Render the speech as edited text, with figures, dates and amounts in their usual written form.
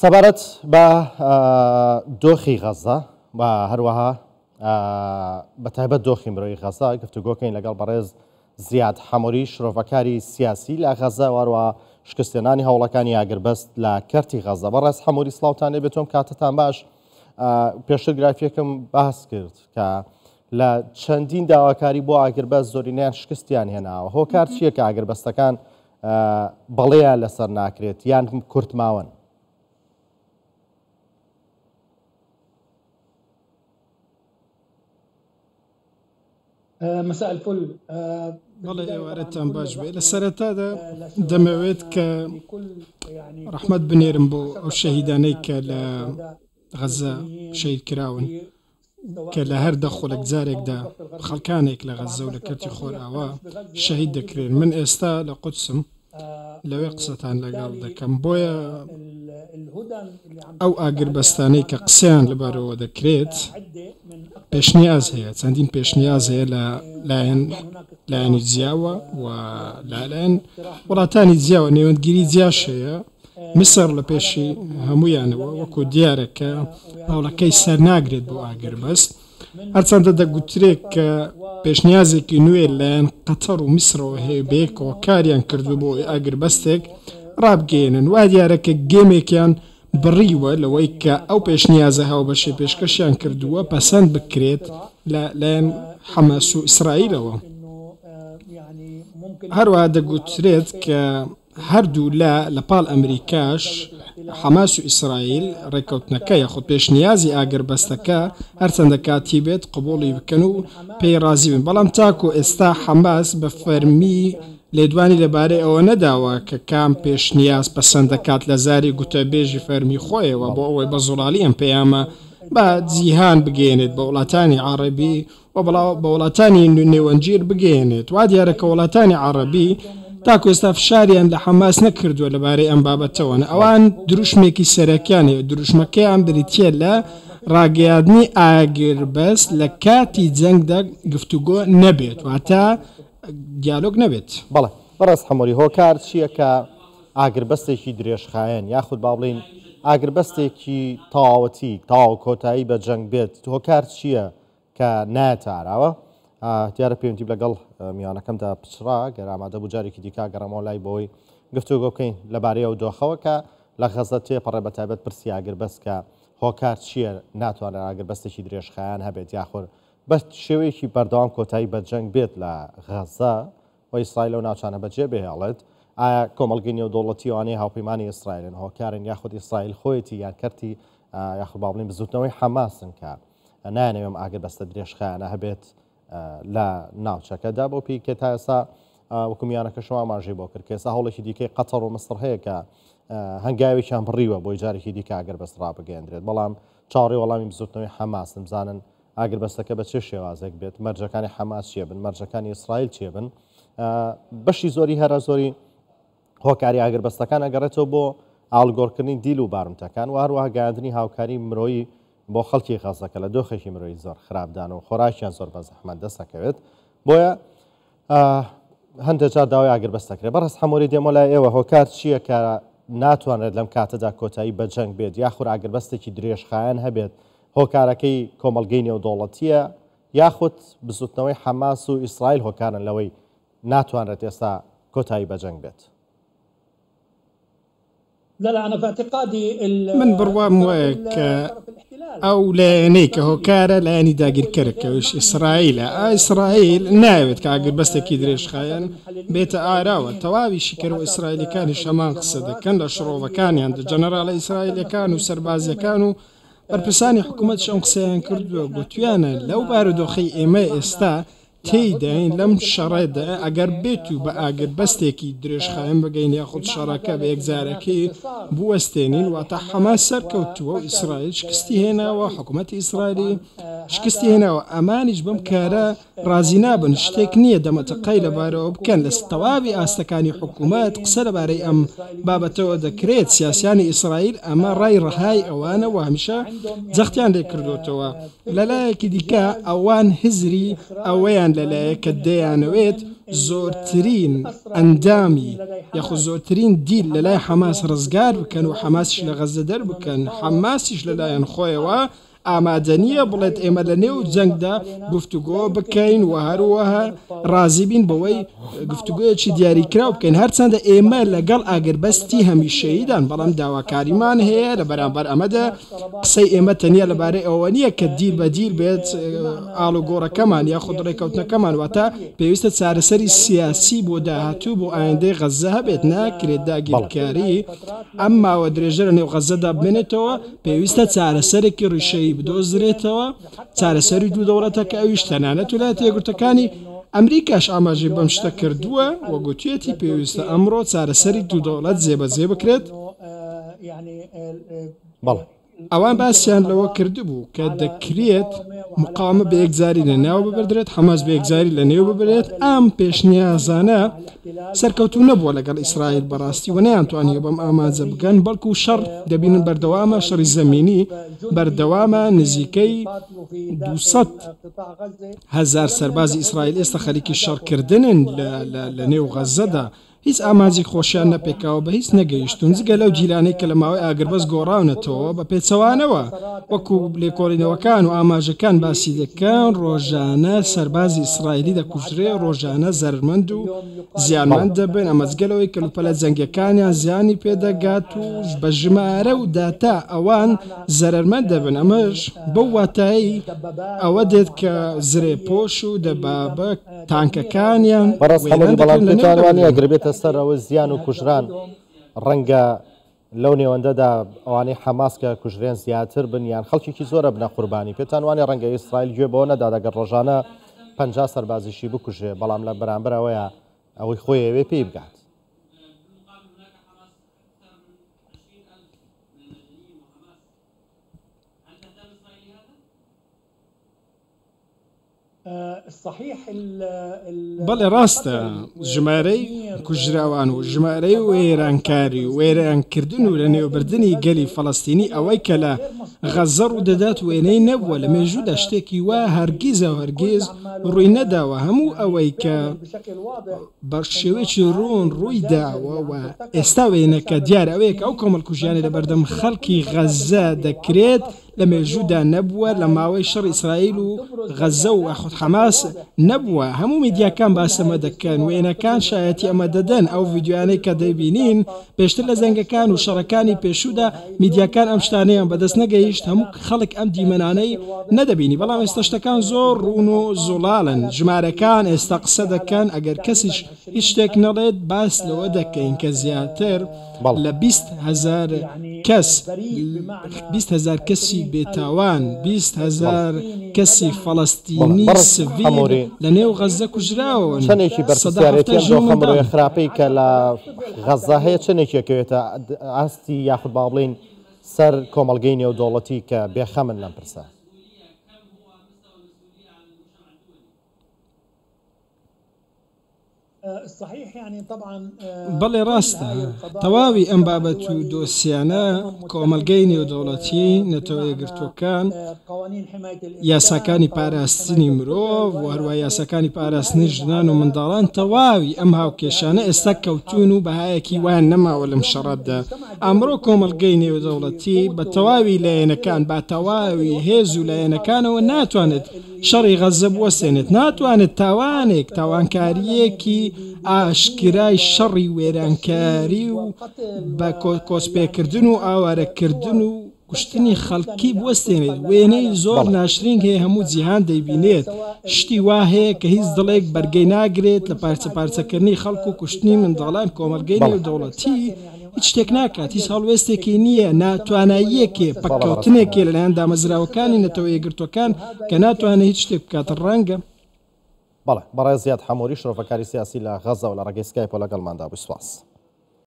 سەبارەت بە دۆخی غەزە و هەروەها بەتایبەت دۆخی مرۆیی غەزە گفتوگۆکەین لەگەڵ بەڕێز زیاد حەمووری شرۆڤەکاری سیاسی لە غەزە وەروە شکستێنانی هەوڵەکانی ئاگربەست لە کەرتی غەزە. بەڕێز حەمووری سڵاوتان لێ بێتۆم کاتتان باش. پێشتر گرافیەکەم باس کرد کە لە چەندین داواکاری بۆ ئاگربەست زۆرینیان شکستیان هێناوە. هۆکار چییە کە ئاگربەستەکان بەڵێیان لەسەر ناکرێت یان کورتماون؟ مساء الفل. بەڵێ ئێوارەتان باش بێ. لە سەرەتادا دەمەوێت کە ڕەحمەت بنێرم بۆ ئەو شەهیدانەی کە لە غەزە شەهید کراون کە لە هەر دەخۆلێک جارێکدا خەڵکانێک لە غەزە و لە کەرتی خۆرئاوا شەهید دەکرێن. من ئێستا لە قودسم لەوێ قسەتان لەگەڵ دەکەم. بۆیە ئەو ئاگربەستانەی کە قسەیان لەبارەوە دەکرێت پێشنیاز هەیە، چەندین پێشنیاز هەیە لە لایەنی جیاوە و لایەن وڵاتانی جیاوە نێوەندگیری جیاش هەیە. میسر لە پێشی هەمویانەوە وەکو دیارەکە هەوڵەکەی سەر ناگرێت بۆ ئاگربەست، هەرچەندە دەگوترێت کە پێشنیازێکی نوێ لایەن قەتەر و میسرەوە هەیە بەیەکەوە کاریان کردو بۆ ئاگربەستێک ڕابگەێنن. وا دیارەکە گێمێکیان بڕیوە لەوەی کە ئەو پێشنیازە هاوبەشی پێشکەشیان کردووە پەسەند بکرێت لایەن حەماس و ئیسرائیلەوە. هەروەها دەگوترێت کە هەردوو لە پاڵ ئەمریکاش حەماس و ئیسرائیل ڕێکەوتنەکە یاخود پێشنیازی ئاگربەستەکە هەرچەندە کاتی بێت قبوڵی بکەن و پێی رازی بن. بەڵام تاکو ئێستا حەماس بە فەرمی لێدوانی لەبارەی ئەوە نەداوە کە کام پێشنیاز پەسەند دەکات لە زاری گوتەبێژی فەرمی خۆیەوە بۆ ئەوەی بە زوڵالی ئەم پەیامە بە جیهان بگەێنێت، بە وڵاتانی عەرەبی و بە وڵاتانی نێوەنجیر بگەێنێت. وا دیارەکە وڵاتانی عەرەبی تاکو ئێستا فشاریان لە حەماس نەکردووە لەبارەی ئەم بابەتەوەن. ئەوان دروشمێکی سەرەکیان هەیە، دروشمەکەیان بریتیە لە ڕاگەیاندنی ئاگربەست لە کاتی جەنگدا گفتوگۆ نەبێت، واتە دیالۆگ نەبێت. بەڵێ بەڕێز حەمووری، هۆکار چییە کە ئاگربەستێکی درێژخایەن یاخود با بڵین ئاگربەستێکی تەواوەتی تەواو کۆتایی بە جەنگ بێت؟ هۆکار چییە کە نایەتاراوە؟ دیارە پەیوەندی لەگەڵ میوانەکەمدا پچڕا گەر ئامادە بوو جارێکی دیکە گەڕەمەوە لای بۆی گفتوگۆ بکەین لەبارەی ئەو دۆخەوە کە لە غەزە تێپەڕێ بەتایبەت پرسی ئاگربەست کە هۆکار چییە ناتوانێت ئاگربەستێکی درێژخایەن هەبێت یاخود بە شێوەیەکی بەردەوام کۆتایی بە جەنگ بێت لە غەزە و ئیسرائیل و ناوچانە بەجێ بهێڵێت. ئایا کۆمەڵگەی نێودەوڵەتیوانەی هاوپەیمانی ئیسرائیلن هۆکارن یاخود ئیسرائیل خۆیەتی یان کەرتی یاخود با بڵین بزوتنەوەی حەماسن کە نایانەوێم ئاگربەستە درێژخایەنە هەبێت لە ناوچەکەدا بۆ پێی تا ئێستا وەکو میوانەکە شما ئاماژەی بۆ کرد کە ئێستا هەوڵێکی دیکەی قەتەر و مەسر هەیە کە هەنگاوێکیان بڕیوە بۆی جارێکی دیکە ئاگربەست ڕابگەێنرێت، بەڵام چاوەڕێی وەڵامی بزوتنەوەی حەماسن بزانن ئاگربەستەکە بە چه شێوازێک بێت، مەرجەکانی حەماس چیە بن، مەرجەکانی ئیسرائیل چیە بن. بەشی زۆری هەرە زۆری هۆکاری ئاگربەستەکان ئەگەڕێتەوە بۆ ئاڵگۆڕکردنی دیل و بارمتەکان و هەروەها گەیاندنی هاوکاری مرۆیی بۆ خەڵکی غەزەکە لە دۆخێکی مرۆیی زۆر خراپدان و خۆراکیان زۆر بە زەحمەت دەستەکەوێت. بۆیە هەندێک جار داوای ئاگربەست دەکرێت. بەڕێز حەمووری دێمە لای ئێوە، هۆکار چییە کە ناتوانرێت لەم کاتەدا کۆتایی بە جەنگ بێت یاخود ئاگربەستێکی درێژخایەن هەبێت؟ هۆکارەکەی کۆمەڵگەی نێودەوڵەتیە یاخود بزوتنەوەی حەماس و ئیسرائیل هۆکارن لەوەی ناتوانرێت ئێستا کۆتایی بە جەنگ بێت؟ من بڕوام وایە کە ئەو لایەنەی کە هۆکارە لایەنی داگیرکەرەکەوش ئیسرائیلە. ئیسرائیل ناوێت کە ئاگربەستێکی درێژخایەن بێتە ئاراوە. تەواوی شیکەرەوە ئیسرائیلەکانی شەمان قسە دەکەن لە شڕۆڤەکانیان جەنەراڵە ئیسرائیلەکان و سەربازیەکان و بەرپرسانی حکوومەتش ئەم قسەیان کردووە، گوتویانە لەو بارودۆخەی ئێمە ئێستا تێیداین لەم شەڕێدا ئەگەر بێت و بە ئاگربەستێکی درێژخایەن بگەین یاخود شەڕەکە بە یەکجارەکەی بوەستێنین، واتە حەماس سەرکەوتووە و ئیسرائیل شکستی هێناوە، حکوومەتی ئیسرائیلی شکستی هێناوە. ئەمانیش بەم کارە ڕازی نابن، شتێک نییە دەمەتەقەی لەبارەوە بکەن. لە تەواوی ئاستەکانی حکوومەت قسە لەبارەی ئەم بابەتەوە دەکرێت. سیاسیانی ئیسرائیل ئەمە ڕای ڕەهای ئەوانە و هەمیشە جەختیان لێ کردوتەوە. لەلایەکی دیکە ئەوان هزری ئەوەیان لەلایەکە دەیانەوێت زۆرترین ئەندامی یاخود زۆرترین دیل لەلای حەماس ڕزگار بکەن و حەماسیش لە غەزە دەربکەن حەماسیش لەلایەن خۆیەوە ئامادە نییە بڵێت ئێمە لە نێو جەنگدا گفتوگۆ بکەین و هەروەها ڕازی بین بەوەی گفتوگویەکی دیاریکراو بکەین هەرچەندە ئێمە لەگەڵ ئاگربەستی هەمیشەییدان بەڵام داواکاریمان هەیە لە بەرامبەر ئەمەدا قسەی ئێمە تەنیا لەبارەی ئەوە نییە کە دیل بە دیل بێت ئاڵوگۆڕەکەمان یاخود ڕێکەوتنەکەمان واتە پێویستە چارەسەری سیاسی بۆ داهاتوو بۆ ئایندەی غەزە هەبێت ناکرێت داگیرکاری ئەم ماوە درێژە لە نێو غەزەدا بمێنێتەوە پێویستە چارەسەرێکی ڕیشەیی بدۆزرێتەوە چارەسەری دوو دەوڵەتەکە ئەویش تەنانەت ویلایەتە یەکگرتووەکانی ئەمریکاش ئاماژەی بەم شتە کردووە و گوتوێتی پێویستە ئەمڕۆ چارەسەری دوو دەوڵەت جێبەجێ بکرێت ئەوان باسییان لەوە کردبوو کە دەکرێت مقامە بە یەکجاری لە ناو ببدرێت حەماس بە یەکجاری لە نێو ببرێت ئەم پێشنیازانە سەرکەوتو نەبووە لەگەڵ ئیسرائیل بەڕاستی و نەیانتوانیە بەم ئاماجە بگەن بەڵکو شەڕ دەبینن بەردەوامە شەڕی زەمینی بەردەوامە نزیکەی 200,000 سەربازی ئیسرائیل ئێستا خەریکی شەڕکردنن لە نێو غەزەدا هیچ ئاماجی خۆشیان نەپێکاوە بە هیچ نەگەیشتون جگە لەو جیلانەی کە لە ماوەی ئاگربەس گۆڕاونەتەوە بە پێچەوانەوە وەکو لێکۆڵینەوەکان و ئاماژەکان باسی دەکەن ڕۆژانە سەربازی ئیسرائیلی دەکوژرێ ڕۆژانە زەرمەند و زیانمەند دەبن ئەمەجگەلەوەی کەلوپەلە جەنگەکانیان زیانی پێدەگات و بە ژمارە و داتا ئەوان زەرمەند دەبن ئەمەش بەو واتایی ئەوە دێت کە زرێ پۆش و دەبابە تانکەکانیان گربێتە سەر ئەوە زیان و کوژران ڕەنگە لەو نێوەندەدا ئەوانەی حەماس کە کوژرێن زیاتر بن یان خەڵکێکی زۆرە بنە قوربانی پێتان وانێ ڕەنگە ئیسرائیل گوێ بەوە نەدا دەگەر ڕۆژانە 50 سەربازیشی بکوژێ بەڵام لە بەرامبەر ئەوەیە ئەوەی خۆی ئەوێ پێی بگات بەڵێ ڕاستە ژمارەی کوژراوان و ژمارەی وێرانکاری و وێرانکردن و لە نێوبردننی گەلی فەڵەستینی ئەوەی کە لە غەزە ڕوو دەدات وێنەی نەبووە لە مێژوودا شتێکی وا هەرگیزە و هەرگیز ڕووی نەداوە هەموو ئەوەی کە بە شێوەیەکی ڕوون ڕووی داوە و ئێستا وێنەکە دیار ئەوەیە ئەو کۆمەڵکوژیانی لە بەردەم خەڵکی غەزە دەکرێت لە مێژوودا نەبووە لە ماوەی شەڕ ئیسرائیل و غەزە و ئەخود حەماس نەبووە هەموو میدیاکان باسەمە دەکەن وێنەکان شایەتی ئەمە دەدەن ئەو ڤیددیوانەی کە دەبینین پێشتر لە زەنگەکان و شەڕەکانی پێشوودا میدیاکان ئەم شتانەیان بەدەست نەگەیشت هەموو خەڵک ئەم دیمەنانەی نەدەبینی بەڵام ئێستا شتەکان زۆر ڕوون و زوڵاڵن ژمارەکان ئێستا قسە دەکەن ئەگەر کەسیش هیچ شتێک نەڵێت باس لەوە دەکەین کە زیاتر لە 20,000 کەس 20,000 کەسی بێتاوان 20,000 کەسی فەڵەستینی سڤیل لە نێو غەزە کوژراوە چەندێکی بەرپرسیارەتی خەمڕۆی خراپەی کە لە غەزە هەیە چەندێکێکەوێتە ئاستی یاخود با بڵێن سەر کۆمەڵگەی نێودەوڵەتی کە بێخەمن لەم پرسە بەڵێ ڕاستە تەواوی ئەم بابەت و دۆسیانە کۆمەلگەی نێودەوڵەتی نەتەوە یەکگرتووەکان یاساکانی پاراستنی مرۆڤ و هەروە یاساکانی پاراستنی ژنان و منداڵان تەواوی ئەم هاوکێشانە ئێستا کەوتون و بەهایەکی وان نەماوە لەم شەڕەتدا ئەمڕۆ کۆمەلگەی نێودەوڵەتی بە تەواوی لایەنەکان با تەواوی هێز و لایەنەکانەوە ناتوانێت شەڕی غەزە بوەسێنێت ناتوانێت تاوانێک تاوانکاریەکی ئاشکرای شەڕی وێرانکاری و بە کۆسپێکردن و ئاوارەکردن و کوشتنی خەڵکی بوەستێنێت وێنەی زۆر ناشرینگ هەیە هەموو جیهان دەیبینێت شتی وا هەیە کە هیچ دڵێک بەرگەی ناگرێت لە پارچە پارچەکردنی خەڵک و کوشتنی منداڵان کۆمەلگەی نێودەوڵەتی هیچ شتێک ناکات هیچ هەڵوێستێکی نییە ناتواناییەکێ پەککەوتنێکی لەلایەن دامەزراوەکانی نەتەوە یەکگرتوەکان کە ناتوانێت هیچ شتێک بکاتە ڕەنگە بەڵێ بەڕێز زیاد حەمووری شرۆفەکاری سیاسی لە غەزە و لە ڕێگەی سکایپ لەگەڵماندا بوو سوپاس